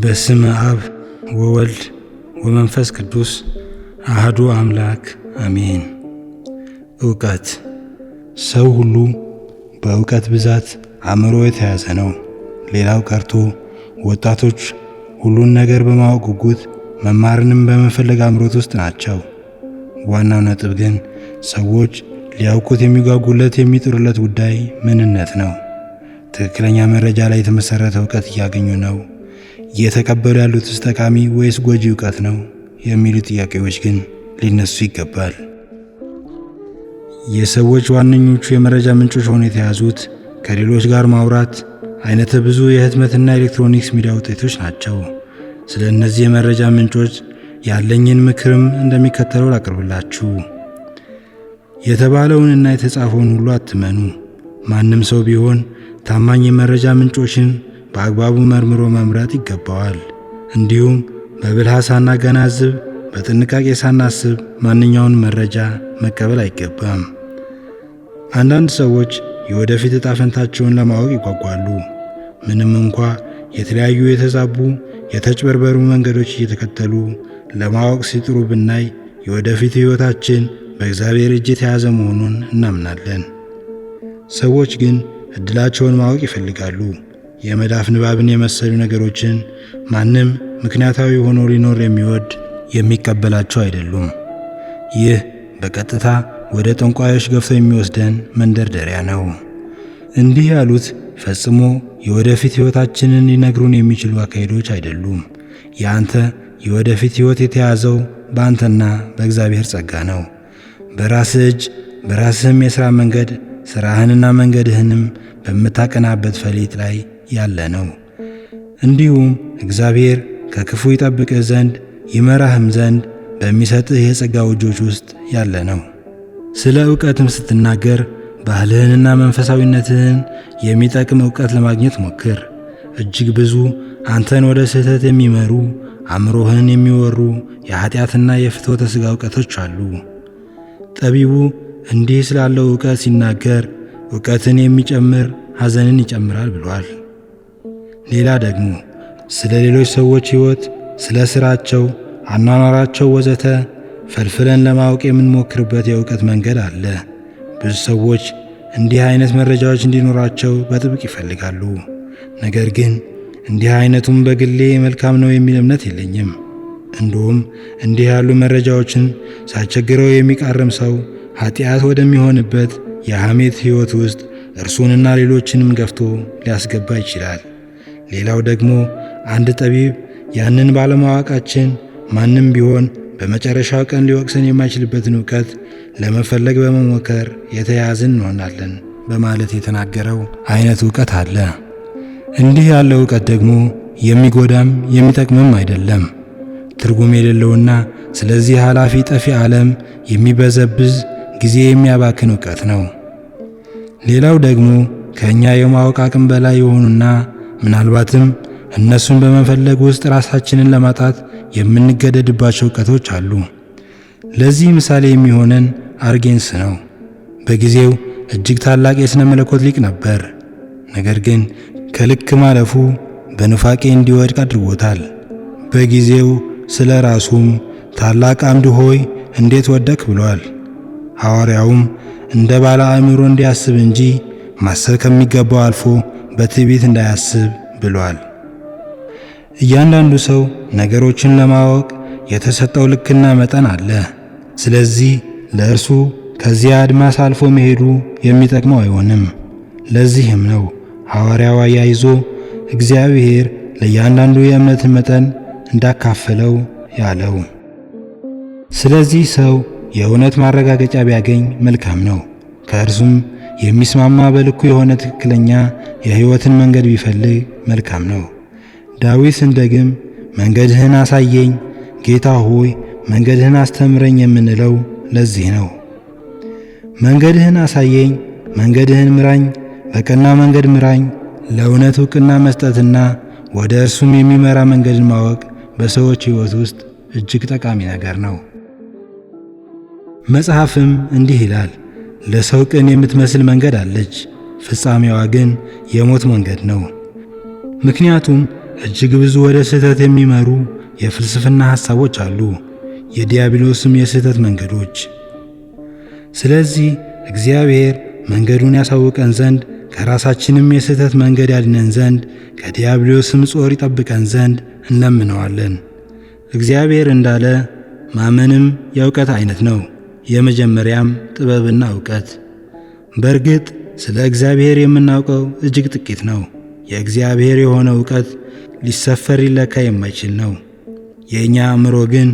በስመ አብ ወወልድ ወመንፈስ ቅዱስ አሐዱ አምላክ አሜን። ዕውቀት። ሰው ሁሉ በዕውቀት ብዛት አእምሮ የተያዘ ነው። ሌላው ቀርቶ ወጣቶች ሁሉን ነገር በማወቅ ጉጉት መማርንም በመፈለግ አምሮት ውስጥ ናቸው። ዋናው ነጥብ ግን ሰዎች ሊያውቁት የሚጓጉለት የሚጥሩለት ጉዳይ ምንነት ነው። ትክክለኛ መረጃ ላይ የተመሰረተ ዕውቀት እያገኙ ነው? እየተቀበሉ ያሉትስ ጠቃሚ ወይስ ጎጂ ዕውቀት ነው? የሚሉ ጥያቄዎች ግን ሊነሱ ይገባል። የሰዎች ዋነኞቹ የመረጃ ምንጮች ሆነው የተያዙት ከሌሎች ጋር ማውራት፣ አይነተ ብዙ የህትመትና ኤሌክትሮኒክስ ሚዲያ ውጤቶች ናቸው። ስለ እነዚህ የመረጃ ምንጮች ያለኝን ምክርም እንደሚከተለው ላቅርብላችሁ። የተባለውንና የተጻፈውን ሁሉ አትመኑ። ማንም ሰው ቢሆን ታማኝ የመረጃ ምንጮችን በአግባቡ መርምሮ መምረጥ ይገባዋል። እንዲሁም በብልሃት ሳናገናዝብ፣ በጥንቃቄ ሳናስብ ማንኛውን መረጃ መቀበል አይገባም። አንዳንድ ሰዎች የወደፊት ዕጣ ፈንታቸውን ለማወቅ ይጓጓሉ። ምንም እንኳ የተለያዩ የተዛቡ የተጭበርበሩ መንገዶች እየተከተሉ ለማወቅ ሲጥሩ ብናይ የወደፊት ሕይወታችን በእግዚአብሔር እጅ የተያዘ መሆኑን እናምናለን። ሰዎች ግን ዕድላቸውን ማወቅ ይፈልጋሉ። የመዳፍ ንባብን የመሰሉ ነገሮችን ማንም ምክንያታዊ ሆኖ ሊኖር የሚወድ የሚቀበላቸው አይደሉም። ይህ በቀጥታ ወደ ጠንቋዮች ገፍቶ የሚወስደን መንደርደሪያ ነው። እንዲህ ያሉት ፈጽሞ የወደፊት ሕይወታችንን ሊነግሩን የሚችሉ አካሄዶች አይደሉም። የአንተ የወደፊት ሕይወት የተያዘው በአንተና በእግዚአብሔር ጸጋ ነው። በራስህ እጅ በራስህም የሥራ መንገድ ሥራህንና መንገድህንም በምታቀናበት ፈሊጥ ላይ ያለ ነው። እንዲሁም እግዚአብሔር ከክፉ ይጠብቅህ ዘንድ ይመራህም ዘንድ በሚሰጥህ የጸጋ እጆች ውስጥ ያለ ነው። ስለ ዕውቀትም ስትናገር ባህልህንና መንፈሳዊነትህን የሚጠቅም ዕውቀት ለማግኘት ሞክር። እጅግ ብዙ አንተን ወደ ስህተት የሚመሩ አእምሮህን የሚወሩ የኀጢአትና የፍትወተ ሥጋ ዕውቀቶች አሉ። ጠቢቡ እንዲህ ስላለው ዕውቀት ሲናገር ዕውቀትን የሚጨምር ሐዘንን ይጨምራል ብሏል። ሌላ ደግሞ ስለ ሌሎች ሰዎች ሕይወት፣ ስለ ሥራቸው፣ አኗኗራቸው ወዘተ ፈልፍለን ለማወቅ የምንሞክርበት የዕውቀት መንገድ አለ። ብዙ ሰዎች እንዲህ አይነት መረጃዎች እንዲኖራቸው በጥብቅ ይፈልጋሉ። ነገር ግን እንዲህ አይነቱም በግሌ መልካም ነው የሚል እምነት የለኝም። እንዲሁም እንዲህ ያሉ መረጃዎችን ሳይቸግረው የሚቃርም ሰው ኀጢአት ወደሚሆንበት የሐሜት ሕይወት ውስጥ እርሱንና ሌሎችንም ገፍቶ ሊያስገባ ይችላል። ሌላው ደግሞ አንድ ጠቢብ ያንን ባለማወቃችን ማንም ቢሆን በመጨረሻው ቀን ሊወቅሰን የማይችልበትን ዕውቀት ለመፈለግ በመሞከር የተያዝን እንሆናለን በማለት የተናገረው አይነት ዕውቀት አለ። እንዲህ ያለው ዕውቀት ደግሞ የሚጎዳም የሚጠቅምም አይደለም። ትርጉም የሌለውና ስለዚህ ኃላፊ ጠፊ ዓለም የሚበዘብዝ ጊዜ የሚያባክን ዕውቀት ነው። ሌላው ደግሞ ከእኛ የማወቅ አቅም በላይ የሆኑና ምናልባትም እነሱን በመፈለግ ውስጥ ራሳችንን ለማጣት የምንገደድባቸው ዕውቀቶች አሉ። ለዚህ ምሳሌ የሚሆነን አርጌንስ ነው። በጊዜው እጅግ ታላቅ የሥነ መለኮት ሊቅ ነበር። ነገር ግን ከልክ ማለፉ በኑፋቄ እንዲወድቅ አድርጎታል። በጊዜው ስለ ራሱም ታላቅ አምድ ሆይ እንዴት ወደቅ ብሏል። ሐዋርያውም እንደ ባለ አእምሮ እንዲያስብ እንጂ ማሰብ ከሚገባው አልፎ በትዕቢት እንዳያስብ ብሏል። እያንዳንዱ ሰው ነገሮችን ለማወቅ የተሰጠው ልክና መጠን አለ። ስለዚህ ለእርሱ ከዚያ አድማስ አልፎ መሄዱ የሚጠቅመው አይሆንም። ለዚህም ነው ሐዋርያው አያይዞ እግዚአብሔር ለእያንዳንዱ የእምነትን መጠን እንዳካፈለው ያለው። ስለዚህ ሰው የእውነት ማረጋገጫ ቢያገኝ መልካም ነው። ከእርሱም የሚስማማ በልኩ የሆነ ትክክለኛ የሕይወትን መንገድ ቢፈልግ መልካም ነው። ዳዊት እንደግም መንገድህን አሳየኝ ጌታ ሆይ መንገድህን አስተምረኝ የምንለው ለዚህ ነው። መንገድህን አሳየኝ፣ መንገድህን ምራኝ፣ በቀና መንገድ ምራኝ። ለእውነት ዕውቅና መስጠትና ወደ እርሱም የሚመራ መንገድን ማወቅ በሰዎች ሕይወት ውስጥ እጅግ ጠቃሚ ነገር ነው። መጽሐፍም እንዲህ ይላል፣ ለሰው ቅን የምትመስል መንገድ አለች፣ ፍጻሜዋ ግን የሞት መንገድ ነው። ምክንያቱም እጅግ ብዙ ወደ ስህተት የሚመሩ የፍልስፍና ሐሳቦች አሉ፣ የዲያብሎስም የስህተት መንገዶች። ስለዚህ እግዚአብሔር መንገዱን ያሳውቀን ዘንድ ከራሳችንም የስህተት መንገድ ያድነን ዘንድ ከዲያብሎስም ጾር ይጠብቀን ዘንድ እንለምነዋለን። እግዚአብሔር እንዳለ ማመንም የእውቀት አይነት ነው፣ የመጀመሪያም ጥበብና እውቀት። በእርግጥ ስለ እግዚአብሔር የምናውቀው እጅግ ጥቂት ነው። የእግዚአብሔር የሆነ እውቀት ሊሰፈር ሊለካ የማይችል ነው። የእኛ አእምሮ ግን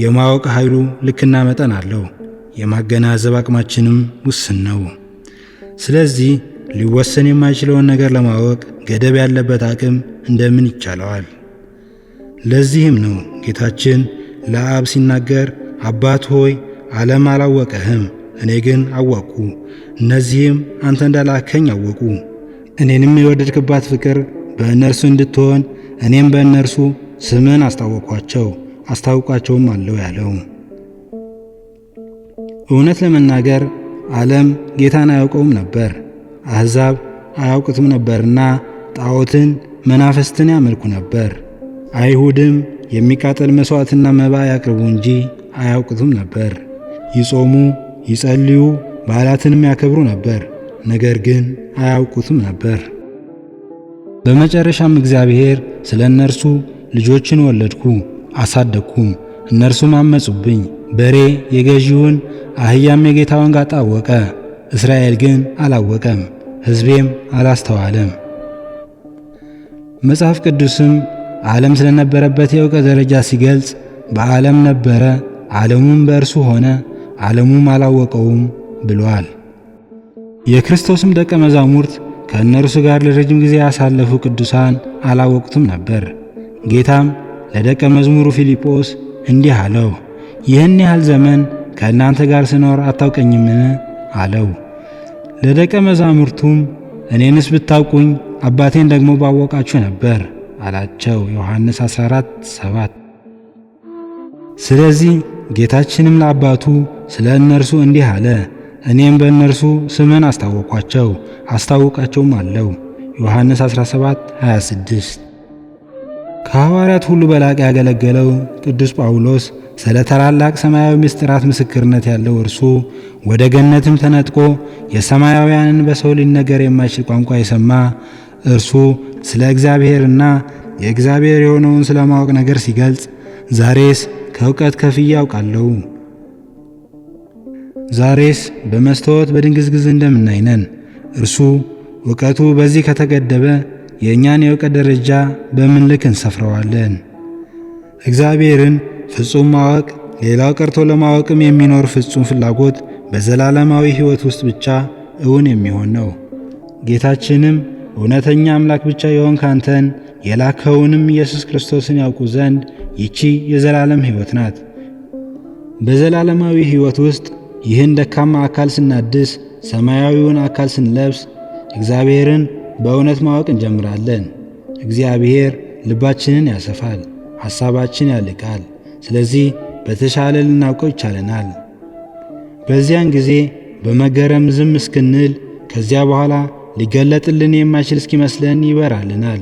የማወቅ ኃይሉ ልክና መጠን አለው፣ የማገናዘብ አቅማችንም ውስን ነው። ስለዚህ ሊወሰን የማይችለውን ነገር ለማወቅ ገደብ ያለበት አቅም እንደምን ይቻለዋል? ለዚህም ነው ጌታችን ለአብ ሲናገር አባት ሆይ ዓለም አላወቀህም፣ እኔ ግን አወቅሁ፣ እነዚህም አንተ እንዳላከኝ አወቁ። እኔንም የወደድክባት ፍቅር በእነርሱ እንድትሆን እኔም በእነርሱ ስምን አስታወቅኳቸው አስታውቃቸውም አለው ያለው። እውነት ለመናገር ዓለም ጌታን አያውቀውም ነበር፣ አሕዛብ አያውቁትም ነበርና ጣዖትን መናፍስትን ያመልኩ ነበር። አይሁድም የሚቃጠል መሥዋዕትና መባ ያቅርቡ እንጂ አያውቁትም ነበር። ይጾሙ ይጸልዩ፣ በዓላትንም ያከብሩ ነበር፣ ነገር ግን አያውቁትም ነበር። በመጨረሻም እግዚአብሔር ስለ እነርሱ ልጆችን ወለድኩ አሳደግኩም፣ እነርሱም አመጹብኝ። በሬ የገዢውን አህያም የጌታውን ጋጣ አወቀ፣ እስራኤል ግን አላወቀም፣ ሕዝቤም አላስተዋለም። መጽሐፍ ቅዱስም ዓለም ስለነበረበት የእውቀት ደረጃ ሲገልጽ በዓለም ነበረ፣ ዓለሙም በእርሱ ሆነ፣ ዓለሙም አላወቀውም ብሏል። የክርስቶስም ደቀ መዛሙርት ከእነርሱ ጋር ለረጅም ጊዜ ያሳለፉ ቅዱሳን አላወቁትም ነበር። ጌታም ለደቀ መዝሙሩ ፊልጶስ እንዲህ አለው፣ ይህን ያህል ዘመን ከእናንተ ጋር ስኖር አታውቀኝምን? አለው። ለደቀ መዛሙርቱም እኔንስ ብታውቁኝ አባቴን ደግሞ ባወቃችሁ ነበር አላቸው። ዮሐንስ 14:7። ስለዚህ ጌታችንም ለአባቱ ስለ እነርሱ እንዲህ አለ፣ እኔም በእነርሱ ስምን አስታወቅኳቸው አስታውቃቸውም አለው። ዮሐንስ 17:26። ከሐዋርያት ሁሉ በላቀ ያገለገለው ቅዱስ ጳውሎስ ስለ ታላላቅ ሰማያዊ ምስጢራት ምስክርነት ያለው እርሱ ወደ ገነትም ተነጥቆ የሰማያውያንን በሰው ሊነገር የማይችል ቋንቋ የሰማ እርሱ ስለ እግዚአብሔርና የእግዚአብሔር የሆነውን ስለ ማወቅ ነገር ሲገልጽ ዛሬስ ከእውቀት ከፍዬ አውቃለሁ። ዛሬስ በመስታወት በድንግዝግዝ እንደምናይ ነን። እርሱ እውቀቱ በዚህ ከተገደበ የእኛን የእውቀት ደረጃ በምን ልክ እንሰፍረዋለን? እግዚአብሔርን ፍጹም ማወቅ ሌላው ቀርቶ ለማወቅም የሚኖር ፍጹም ፍላጎት በዘላለማዊ ሕይወት ውስጥ ብቻ እውን የሚሆን ነው። ጌታችንም እውነተኛ አምላክ ብቻ የሆንክ አንተን የላከውንም ኢየሱስ ክርስቶስን ያውቁ ዘንድ ይቺ የዘላለም ሕይወት ናት። በዘላለማዊ ሕይወት ውስጥ ይህን ደካማ አካል ስናድስ፣ ሰማያዊውን አካል ስንለብስ እግዚአብሔርን በእውነት ማወቅ እንጀምራለን። እግዚአብሔር ልባችንን ያሰፋል፣ ሐሳባችን ያልቃል። ስለዚህ በተሻለ ልናውቀው ይቻለናል። በዚያን ጊዜ በመገረም ዝም እስክንል ከዚያ በኋላ ሊገለጥልን የማይችል እስኪመስለን ይበራልናል።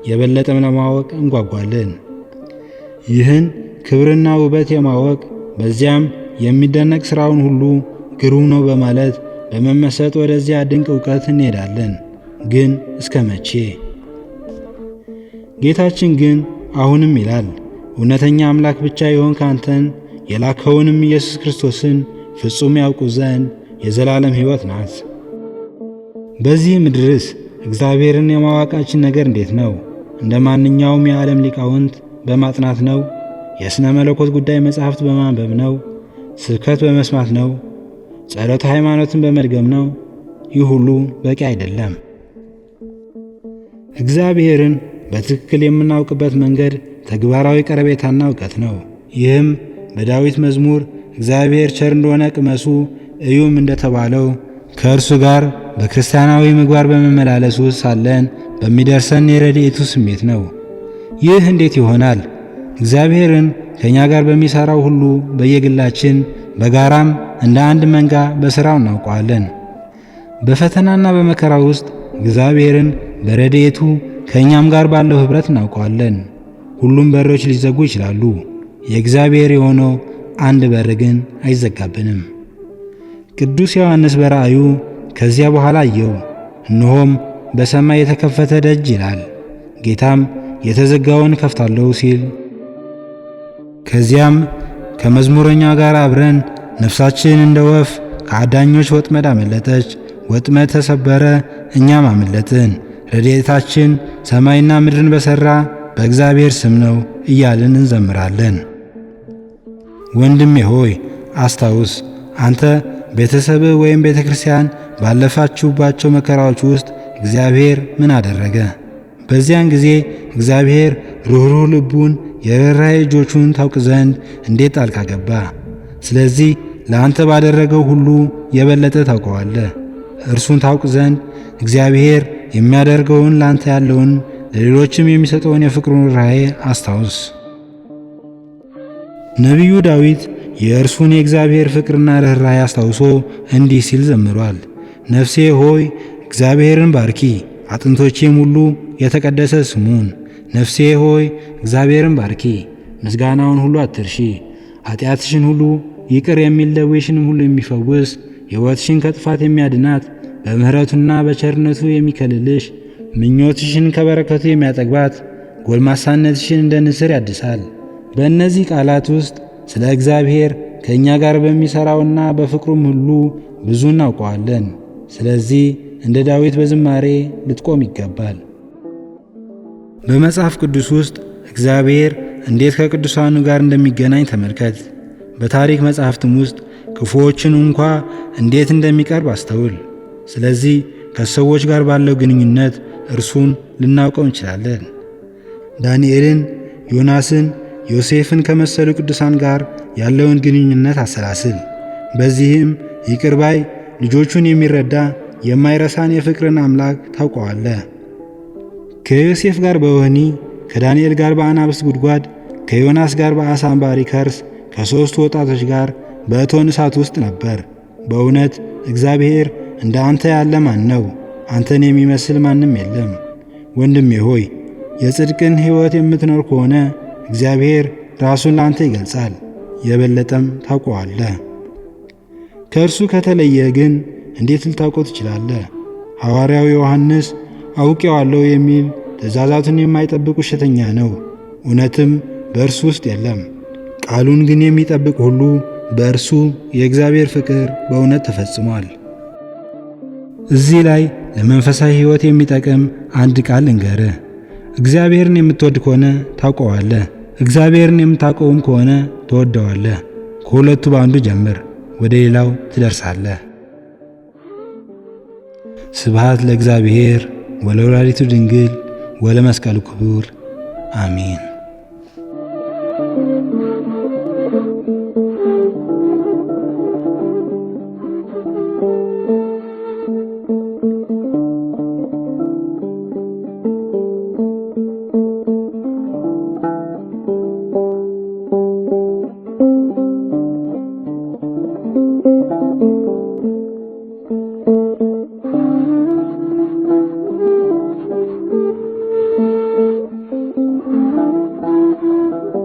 የበለጠም ለማወቅ እንጓጓለን። ይህን ክብርና ውበት የማወቅ በዚያም የሚደነቅ ሥራውን ሁሉ ግሩም ነው በማለት በመመሰጥ ወደዚያ ድንቅ ዕውቀት እንሄዳለን። ግን እስከ መቼ? ጌታችን ግን አሁንም ይላል፣ እውነተኛ አምላክ ብቻ የሆንክ አንተን የላከውንም ኢየሱስ ክርስቶስን ፍጹም ያውቁ ዘንድ የዘላለም ሕይወት ናት። በዚህ ምድርስ እግዚአብሔርን የማወቃችን ነገር እንዴት ነው? እንደ ማንኛውም የዓለም ሊቃውንት በማጥናት ነው? የሥነ መለኮት ጉዳይ መጻሕፍት በማንበብ ነው? ስብከት በመስማት ነው? ጸሎተ ሃይማኖትን በመድገም ነው? ይህ ሁሉ በቂ አይደለም። እግዚአብሔርን በትክክል የምናውቅበት መንገድ ተግባራዊ ቀረቤታና እውቀት ነው። ይህም በዳዊት መዝሙር እግዚአብሔር ቸር እንደሆነ ቅመሱ እዩም እንደተባለው ከእርሱ ጋር በክርስቲያናዊ ምግባር በመመላለስ ውስጥ ሳለን በሚደርሰን የረድኤቱ ስሜት ነው። ይህ እንዴት ይሆናል? እግዚአብሔርን ከእኛ ጋር በሚሠራው ሁሉ በየግላችን በጋራም እንደ አንድ መንጋ በሥራው እናውቀዋለን። በፈተናና በመከራ ውስጥ እግዚአብሔርን በረድኤቱ ከእኛም ጋር ባለው ኅብረት እናውቀዋለን። ሁሉም በሮች ሊዘጉ ይችላሉ፣ የእግዚአብሔር የሆነው አንድ በር ግን አይዘጋብንም። ቅዱስ ዮሐንስ በራእዩ ከዚያ በኋላ አየው፣ እነሆም በሰማይ የተከፈተ ደጅ ይላል። ጌታም የተዘጋውን ከፍታለሁ ሲል፣ ከዚያም ከመዝሙረኛ ጋር አብረን ነፍሳችን እንደ ወፍ ከአዳኞች ወጥመድ አመለጠች። ወጥመድ ተሰበረ፣ እኛም አመለጥን። ረድኤታችን ሰማይና ምድርን በሠራ በእግዚአብሔር ስም ነው እያልን እንዘምራለን። ወንድሜ ሆይ አስታውስ፣ አንተ ቤተሰብህ ወይም ቤተ ክርስቲያን ባለፋችሁባቸው መከራዎች ውስጥ እግዚአብሔር ምን አደረገ? በዚያን ጊዜ እግዚአብሔር ሩኅሩህ ልቡን የርኅራኄ እጆቹን ታውቅ ዘንድ እንዴት ጣልቃ ገባ? ስለዚህ ለአንተ ባደረገው ሁሉ የበለጠ ታውቀዋለህ። እርሱን ታውቅ ዘንድ እግዚአብሔር የሚያደርገውን ላንተ ያለውን ለሌሎችም የሚሰጠውን የፍቅሩን ርኅራኄ አስታውስ። ነቢዩ ዳዊት የእርሱን የእግዚአብሔር ፍቅርና ርኅራኄ አስታውሶ እንዲህ ሲል ዘምሯል። ነፍሴ ሆይ እግዚአብሔርን ባርኪ፣ አጥንቶቼም ሁሉ የተቀደሰ ስሙን። ነፍሴ ሆይ እግዚአብሔርን ባርኪ፣ ምስጋናውን ሁሉ አትርሺ። ኃጢአትሽን ሁሉ ይቅር የሚል ደዌሽንም ሁሉ የሚፈውስ ሕይወትሽን ከጥፋት የሚያድናት በምሕረቱና በቸርነቱ የሚከልልሽ ምኞትሽን ከበረከቱ የሚያጠግባት ጎልማሳነትሽን እንደ ንስር ያድሳል። በእነዚህ ቃላት ውስጥ ስለ እግዚአብሔር ከእኛ ጋር በሚሠራውና በፍቅሩም ሁሉ ብዙ እናውቀዋለን። ስለዚህ እንደ ዳዊት በዝማሬ ልትቆም ይገባል። በመጽሐፍ ቅዱስ ውስጥ እግዚአብሔር እንዴት ከቅዱሳኑ ጋር እንደሚገናኝ ተመልከት። በታሪክ መጻሕፍትም ውስጥ ክፉዎችን እንኳ እንዴት እንደሚቀርብ አስተውል። ስለዚህ ከሰዎች ጋር ባለው ግንኙነት እርሱን ልናውቀው እንችላለን። ዳንኤልን፣ ዮናስን፣ ዮሴፍን ከመሰሉ ቅዱሳን ጋር ያለውን ግንኙነት አሰላስል። በዚህም ይቅር ባይ ልጆቹን የሚረዳ የማይረሳን የፍቅርን አምላክ ታውቀዋለህ። ከዮሴፍ ጋር በወህኒ፣ ከዳንኤል ጋር በአናብስት ጉድጓድ፣ ከዮናስ ጋር በዓሣ አንባሪ ከርስ፣ ከሦስቱ ወጣቶች ጋር በእቶን እሳት ውስጥ ነበር። በእውነት እግዚአብሔር እንደ አንተ ያለ ማን ነው? አንተን የሚመስል ማንም የለም። ወንድሜ ሆይ የጽድቅን ሕይወት የምትኖር ከሆነ እግዚአብሔር ራሱን ለአንተ ይገልጻል፣ የበለጠም ታውቀዋለህ። ከእርሱ ከተለየ ግን እንዴት ልታውቀው ትችላለህ? ሐዋርያው ዮሐንስ አውቄዋለሁ የሚል ትእዛዛቱን የማይጠብቅ ውሸተኛ ነው፣ እውነትም በእርሱ ውስጥ የለም። ቃሉን ግን የሚጠብቅ ሁሉ በእርሱ የእግዚአብሔር ፍቅር በእውነት ተፈጽሟል። እዚህ ላይ ለመንፈሳዊ ሕይወት የሚጠቅም አንድ ቃል እንገርህ። እግዚአብሔርን የምትወድ ከሆነ ታውቀዋለህ፣ እግዚአብሔርን የምታውቀውም ከሆነ ትወደዋለህ። ከሁለቱ በአንዱ ጀምር፣ ወደ ሌላው ትደርሳለህ። ስብሐት ለእግዚአብሔር ወለወላዲቱ ድንግል ወለመስቀሉ ክቡር አሜን።